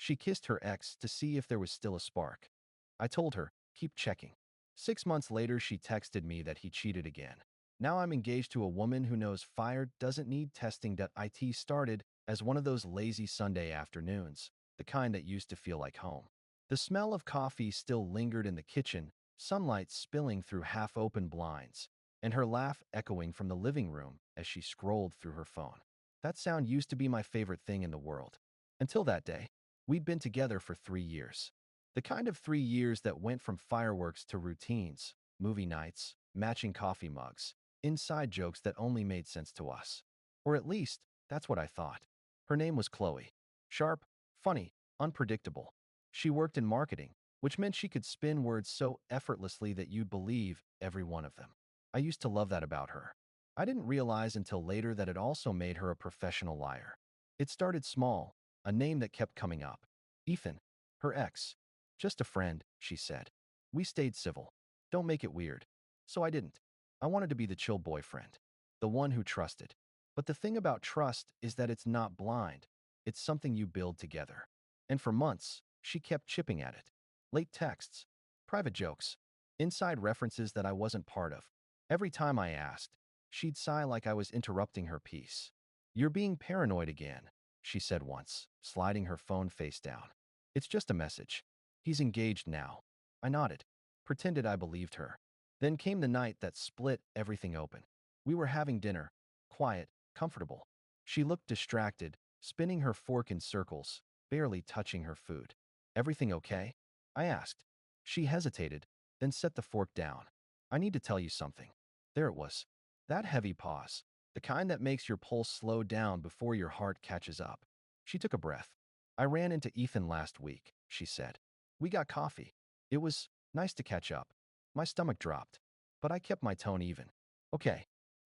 She kissed her ex to see if there was still a spark. I told her, keep checking. 6 months later, she texted me that he cheated again. Now I'm engaged to a woman who knows fire doesn't need testing. It started as one of those lazy Sunday afternoons, the kind that used to feel like home. The smell of coffee still lingered in the kitchen, sunlight spilling through half-open blinds, and her laugh echoing from the living room as she scrolled through her phone. That sound used to be my favorite thing in the world. Until that day. We'd been together for 3 years. The kind of 3 years that went from fireworks to routines, movie nights, matching coffee mugs, inside jokes that only made sense to us. Or at least, that's what I thought. Her name was Qley. Sharp, funny, unpredictable. She worked in marketing, which meant she could spin words so effortlessly that you'd believe every one of them. I used to love that about her. I didn't realize until later that it also made her a professional liar. It started small, a name that kept coming up. Ethan, her ex. Just a friend, she said. We stayed civil. Don't make it weird. So I didn't. I wanted to be the chill boyfriend. The one who trusted. But the thing about trust is that it's not blind. It's something you build together. And for months, she kept chipping at it. Late texts, private jokes, inside references that I wasn't part of. Every time I asked, she'd sigh like I was interrupting her peace. You're being paranoid again, she said once, sliding her phone face down. It's just a message. He's engaged now. I nodded, pretended I believed her. Then came the night that split everything open. We were having dinner, quiet, comfortable. She looked distracted, spinning her fork in circles, barely touching her food. Everything okay? I asked. She hesitated, then set the fork down. I need to tell you something. There it was. That heavy pause, the kind that makes your pulse slow down before your heart catches up. She took a breath. I ran into Ethan last week, she said. We got coffee. It was nice to catch up. My stomach dropped, but I kept my tone even. Okay.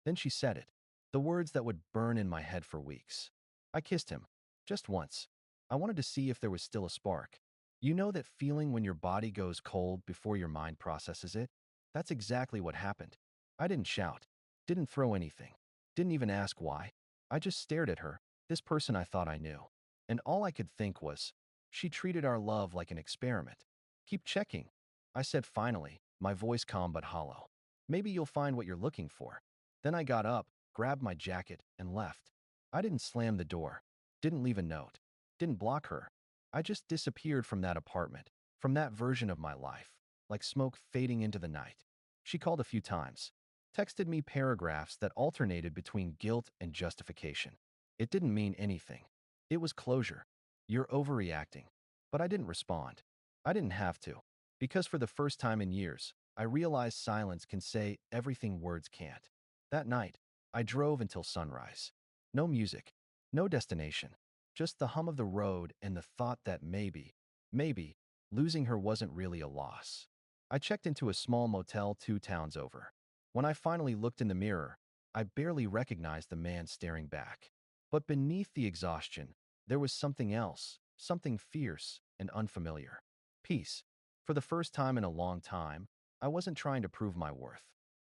Then she said it. The words that would burn in my head for weeks. I kissed him. Just once. I wanted to see if there was still a spark. You know that feeling when your body goes cold before your mind processes it? That's exactly what happened. I didn't shout. Didn't throw anything. Didn't even ask why. I just stared at her, this person I thought I knew. And all I could think was, she treated our love like an experiment. Keep checking, I said finally, my voice calm but hollow. Maybe you'll find what you're looking for. Then I got up, grabbed my jacket, and left. I didn't slam the door. Didn't leave a note. Didn't block her. I just disappeared from that apartment, from that version of my life, like smoke fading into the night. She called a few times. Texted me paragraphs that alternated between guilt and justification. It didn't mean anything. It was closure. You're overreacting. But I didn't respond. I didn't have to. Because for the first time in years, I realized silence can say everything words can't. That night, I drove until sunrise. No music. No destination. Just the hum of the road and the thought that maybe, losing her wasn't really a loss. I checked into a small motel 2 towns over. When I finally looked in the mirror, I barely recognized the man staring back. But beneath the exhaustion, there was something else, something fierce and unfamiliar. Peace. For the first time in a long time, I wasn't trying to prove my worth.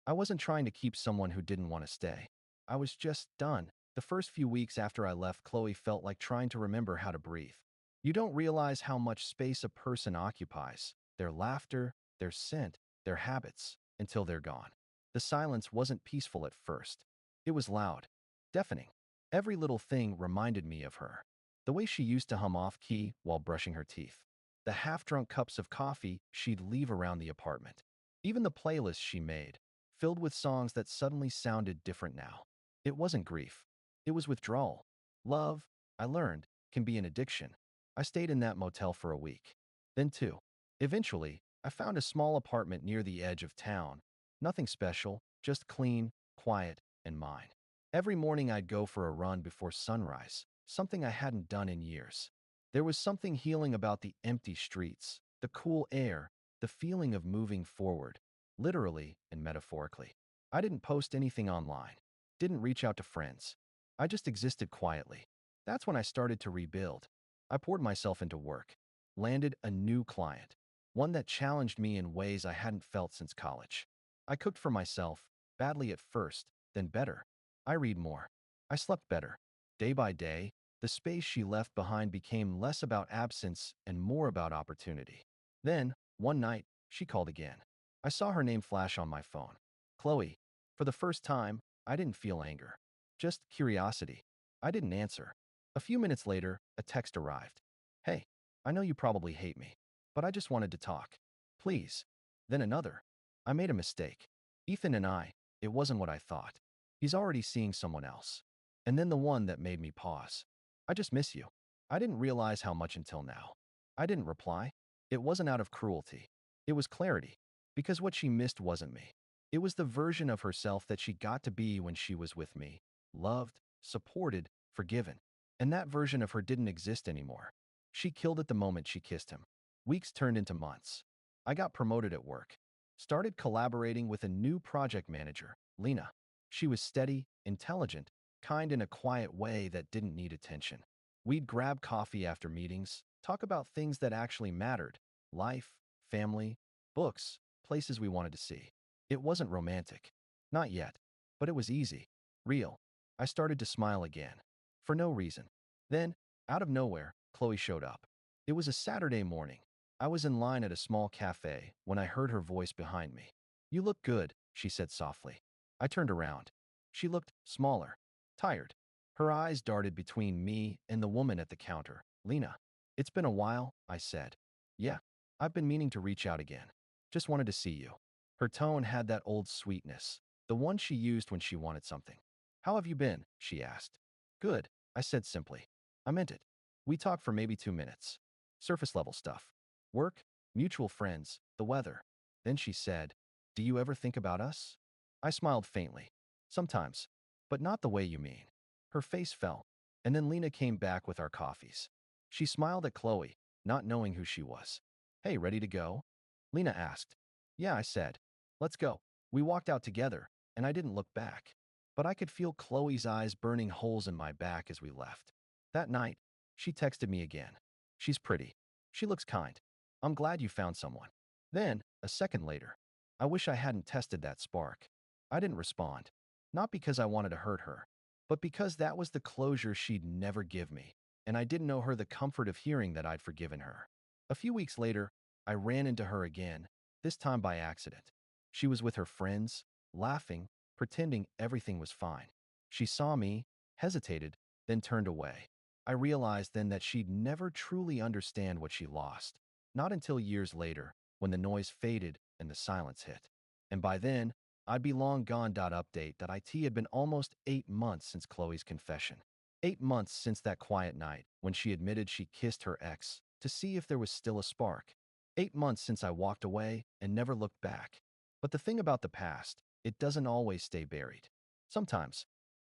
I wasn't trying to keep someone who didn't want to stay. I was just done. The first few weeks after I left, Qley felt like trying to remember how to breathe. You don't realize how much space a person occupies, their laughter, their scent, their habits, until they're gone. The silence wasn't peaceful at first. It was loud, deafening. Every little thing reminded me of her. The way she used to hum off-key while brushing her teeth. The half-drunk cups of coffee she'd leave around the apartment. Even the playlists she made, filled with songs that suddenly sounded different now. It wasn't grief. It was withdrawal. Love, I learned, can be an addiction. I stayed in that motel for a week. Then 2. Eventually, I found a small apartment near the edge of town. Nothing special, just clean, quiet, and mine. Every morning I'd go for a run before sunrise, something I hadn't done in years. There was something healing about the empty streets, the cool air, the feeling of moving forward, literally and metaphorically. I didn't post anything online, didn't reach out to friends. I just existed quietly. That's when I started to rebuild. I poured myself into work, landed a new client, one that challenged me in ways I hadn't felt since college. I cooked for myself, badly at first, then better. I read more. I slept better. Day by day, The space she left behind became less about absence and more about opportunity. Then, one night, she called again. I saw her name flash on my phone. Qley. For the first time, I didn't feel anger. Just curiosity. I didn't answer. A few minutes later, a text arrived. Hey, I know you probably hate me, but I just wanted to talk. Please. Then another. I made a mistake. Ethan and I, it wasn't what I thought. He's already seeing someone else. And then the one that made me pause. I just miss you. I didn't realize how much until now. I didn't reply. It wasn't out of cruelty. It was clarity. Because what she missed wasn't me. It was the version of herself that she got to be when she was with me. Loved, supported, forgiven. And that version of her didn't exist anymore. She killed it the moment she kissed him. Weeks turned into months. I got promoted at work. Started collaborating with a new project manager, Lena. She was steady, intelligent, kind in a quiet way that didn't need attention. We'd grab coffee after meetings, talk about things that actually mattered: life, family, books, places we wanted to see. It wasn't romantic. Not yet. But it was easy. Real. I started to smile again. For no reason. Then, out of nowhere, Qley showed up. It was a Saturday morning. I was in line at a small cafe when I heard her voice behind me. You look good, she said softly. I turned around. She looked smaller, tired. Her eyes darted between me and the woman at the counter, Lena. It's been a while, I said. Yeah, I've been meaning to reach out again. Just wanted to see you. Her tone had that old sweetness, the one she used when she wanted something. How have you been? She asked. Good, I said simply. I meant it. We talked for maybe 2 minutes. Surface level stuff. Work, mutual friends, the weather. Then she said, do you ever think about us? I smiled faintly. Sometimes, but not the way you mean. Her face fell, and then Lena came back with our coffees. She smiled at Qley, not knowing who she was. Hey, ready to go? Lena asked. Yeah, I said. Let's go. We walked out together, and I didn't look back. But I could feel Chloe's eyes burning holes in my back as we left. That night, she texted me again. She's pretty. She looks kind. I'm glad you found someone. Then, a second later, I wish I hadn't tested that spark. I didn't respond. Not because I wanted to hurt her, but because that was the closure she'd never give me, and I didn't know her the comfort of hearing that I'd forgiven her. A few weeks later, I ran into her again, this time by accident. She was with her friends, laughing, pretending everything was fine. She saw me, hesitated, then turned away. I realized then that she'd never truly understand what she lost. Not until years later, when the noise faded and the silence hit. And by then, I'd be long gone. Update that it had been almost 8 months since Chloe's confession. 8 months since that quiet night when she admitted she kissed her ex to see if there was still a spark. 8 months since I walked away and never looked back. But the thing about the past, it doesn't always stay buried. Sometimes,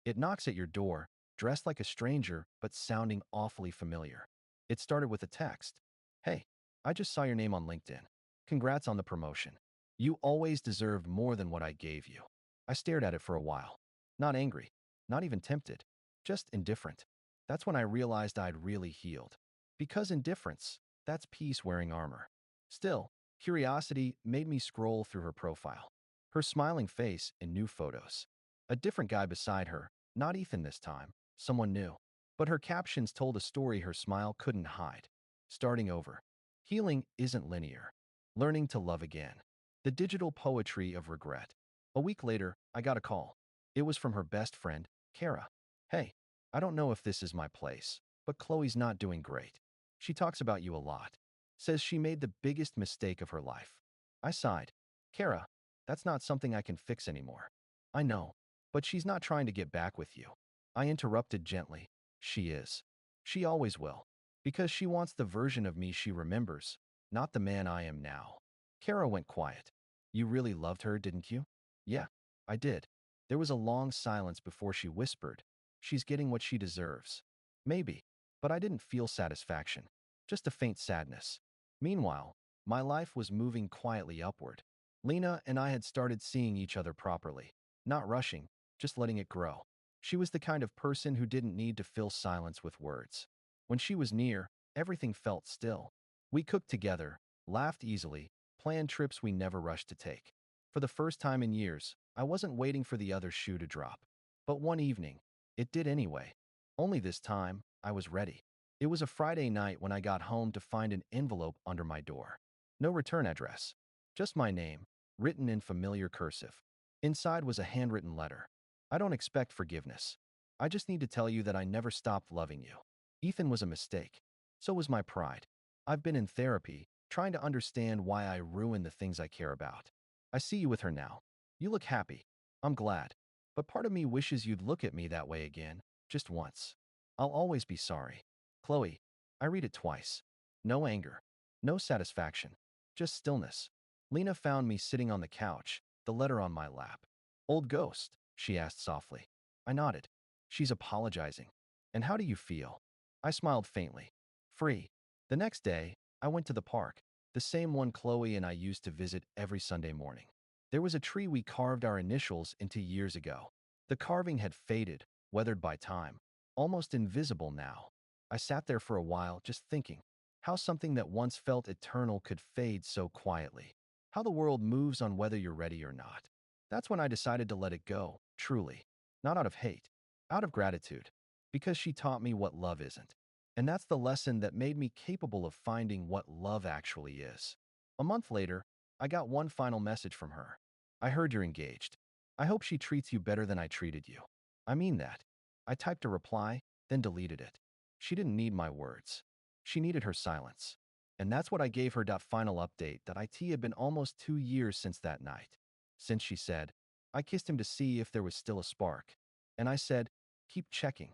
it knocks at your door, dressed like a stranger but sounding awfully familiar. It started with a text. Hey, I just saw your name on LinkedIn. Congrats on the promotion. You always deserved more than what I gave you. I stared at it for a while. Not angry, not even tempted, just indifferent. That's when I realized I'd really healed. Because indifference, that's peace wearing armor. Still, curiosity made me scroll through her profile. Her smiling face in new photos. A different guy beside her, not Ethan this time, someone new. But her captions told a story her smile couldn't hide. Starting over. Healing isn't linear. Learning to love again. The digital poetry of regret. A week later, I got a call. It was from her best friend, Kara. Hey, I don't know if this is my place, but Chloe's not doing great. She talks about you a lot. Says she made the biggest mistake of her life. I sighed. Kara, that's not something I can fix anymore. I know, but she's not trying to get back with you. I interrupted gently. She is. She always will. Because she wants the version of me she remembers, not the man I am now. Kara went quiet. You really loved her, didn't you? Yeah, I did. There was a long silence before she whispered. She's getting what she deserves. Maybe. But I didn't feel satisfaction. Just a faint sadness. Meanwhile, my life was moving quietly upward. Lena and I had started seeing each other properly. Not rushing, just letting it grow. She was the kind of person who didn't need to fill silence with words. When she was near, everything felt still. We cooked together, laughed easily, planned trips we never rushed to take. For the first time in years, I wasn't waiting for the other shoe to drop. But one evening, it did anyway. Only this time, I was ready. It was a Friday night when I got home to find an envelope under my door. No return address. Just my name, written in familiar cursive. Inside was a handwritten letter. I don't expect forgiveness. I just need to tell you that I never stopped loving you. Ethan was a mistake. So was my pride. I've been in therapy, trying to understand why I ruin the things I care about. I see you with her now. You look happy. I'm glad. But part of me wishes you'd look at me that way again, just once. I'll always be sorry. Qley. I read it twice. No anger. No satisfaction. Just stillness. Lena found me sitting on the couch, the letter on my lap. Old ghost, she asked softly. I nodded. She's apologizing. And how do you feel? I smiled faintly. Free. The next day, I went to the park, the same one Qley and I used to visit every Sunday morning. There was a tree we carved our initials into years ago. The carving had faded, weathered by time, almost invisible now. I sat there for a while just thinking how something that once felt eternal could fade so quietly. How the world moves on whether you're ready or not. That's when I decided to let it go, truly. Not out of hate, out of gratitude. Because she taught me what love isn't. And that's the lesson that made me capable of finding what love actually is. A month later, I got one final message from her. I heard you're engaged. I hope she treats you better than I treated you. I mean that. I typed a reply, then deleted it. She didn't need my words. She needed her silence. And that's what I gave her. That final update that it had been almost 2 years since that night. Since she said, I kissed him to see if there was still a spark. And I said, keep checking.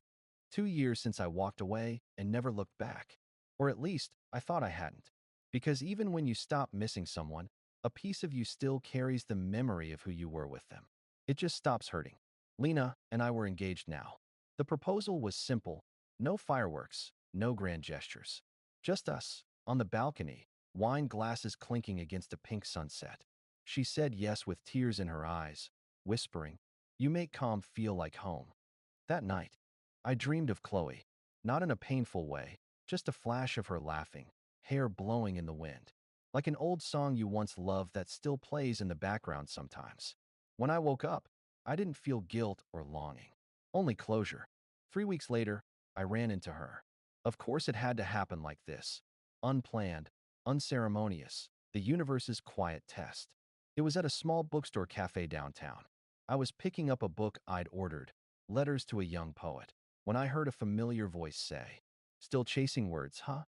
2 years since I walked away and never looked back. Or at least, I thought I hadn't. Because even when you stop missing someone, a piece of you still carries the memory of who you were with them. It just stops hurting. Lena and I were engaged now. The proposal was simple. No fireworks, no grand gestures. Just us, on the balcony, wine glasses clinking against a pink sunset. She said yes with tears in her eyes, whispering, you make calm feel like home. That night, I dreamed of Qley, not in a painful way, just a flash of her laughing, hair blowing in the wind, like an old song you once loved that still plays in the background sometimes. When I woke up, I didn't feel guilt or longing, only closure. 3 weeks later, I ran into her. Of course it had to happen like this. Unplanned, unceremonious, the universe's quiet test. It was at a small bookstore cafe downtown. I was picking up a book I'd ordered, Letters to a Young Poet, when I heard a familiar voice say, still chasing words, huh?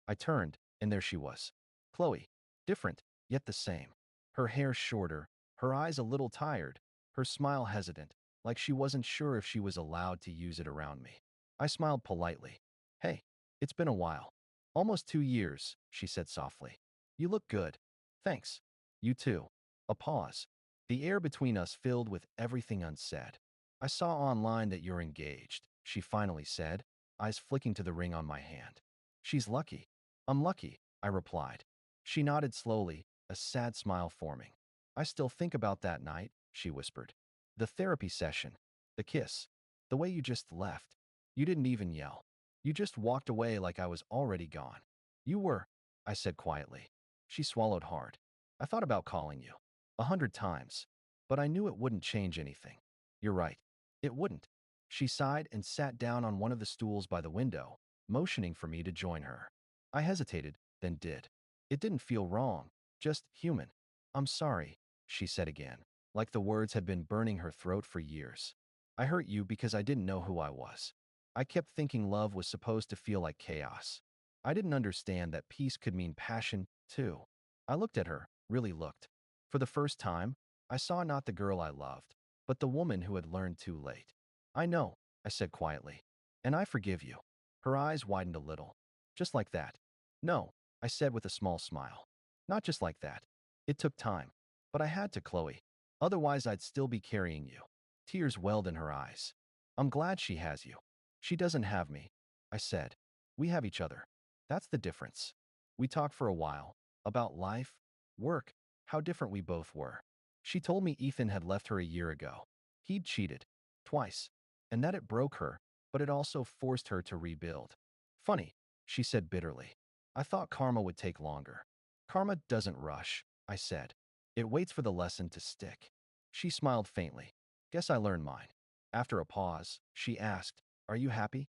I turned, and there she was. Qley, different, yet the same. Her hair shorter, her eyes a little tired, her smile hesitant, like she wasn't sure if she was allowed to use it around me. I smiled politely. Hey, it's been a while. Almost 2 years, she said softly. You look good. Thanks. You too. A pause. The air between us filled with everything unsaid. I saw online that you're engaged, she finally said, eyes flicking to the ring on my hand. She's lucky. I'm lucky, I replied. She nodded slowly, a sad smile forming. I still think about that night, she whispered. The therapy session, the kiss, the way you just left. You didn't even yell. You just walked away like I was already gone. You were, I said quietly. She swallowed hard. I thought about calling you 100 times, but I knew it wouldn't change anything. You're right. It wouldn't. She sighed and sat down on one of the stools by the window, motioning for me to join her. I hesitated, then did. It didn't feel wrong, just human. I'm sorry, she said again, like the words had been burning her throat for years. I hurt you because I didn't know who I was. I kept thinking love was supposed to feel like chaos. I didn't understand that peace could mean passion, too. I looked at her, really looked. For the first time, I saw not the girl I loved, but the woman who had learned too late. I know, I said quietly, and I forgive you. Her eyes widened a little. Just like that. No, I said with a small smile. Not just like that. It took time, but I had to, Qley. Otherwise, I'd still be carrying you. Tears welled in her eyes. I'm glad she has you. She doesn't have me, I said. We have each other. That's the difference. We talked for a while, about life, work, how different we both were. She told me Ethan had left her a year ago. He'd cheated. Twice. And that it broke her, but it also forced her to rebuild. Funny, she said bitterly. I thought karma would take longer. Karma doesn't rush, I said. It waits for the lesson to stick. She smiled faintly. Guess I learned mine. After a pause, she asked, are you happy?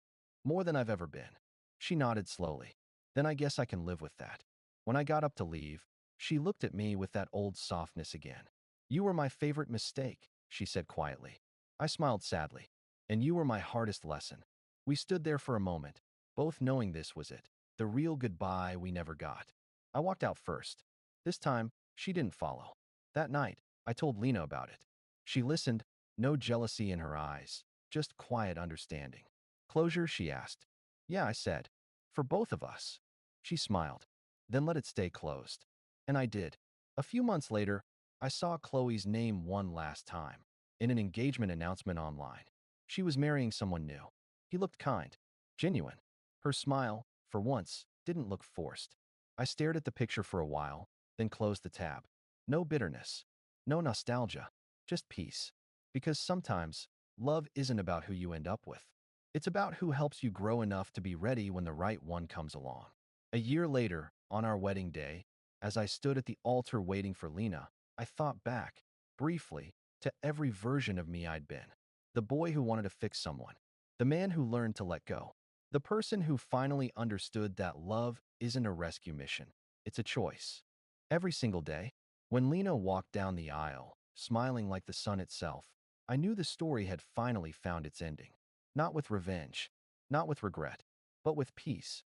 More than I've ever been. She nodded slowly. Then I guess I can live with that. When I got up to leave, she looked at me with that old softness again. You were my favorite mistake, she said quietly. I smiled sadly. And you were my hardest lesson. We stood there for a moment, both knowing this was it, the real goodbye we never got. I walked out first. This time, she didn't follow. That night, I told Lena about it. She listened, no jealousy in her eyes, just quiet understanding. Closure, she asked. Yeah, I said. For both of us. She smiled. Then let it stay closed. And I did. A few months later, I saw Qley's name one last time, in an engagement announcement online. She was marrying someone new. He looked kind, genuine. Her smile, for once, didn't look forced. I stared at the picture for a while, then closed the tab. No bitterness, no nostalgia, just peace. Because sometimes, love isn't about who you end up with. It's about who helps you grow enough to be ready when the right one comes along. A year later, on our wedding day, as I stood at the altar waiting for Lena, I thought back, briefly, to every version of me I'd been. The boy who wanted to fix someone. The man who learned to let go. The person who finally understood that love isn't a rescue mission. It's a choice. Every single day, when Lena walked down the aisle, smiling like the sun itself, I knew the story had finally found its ending. Not with revenge, not with regret, but with peace.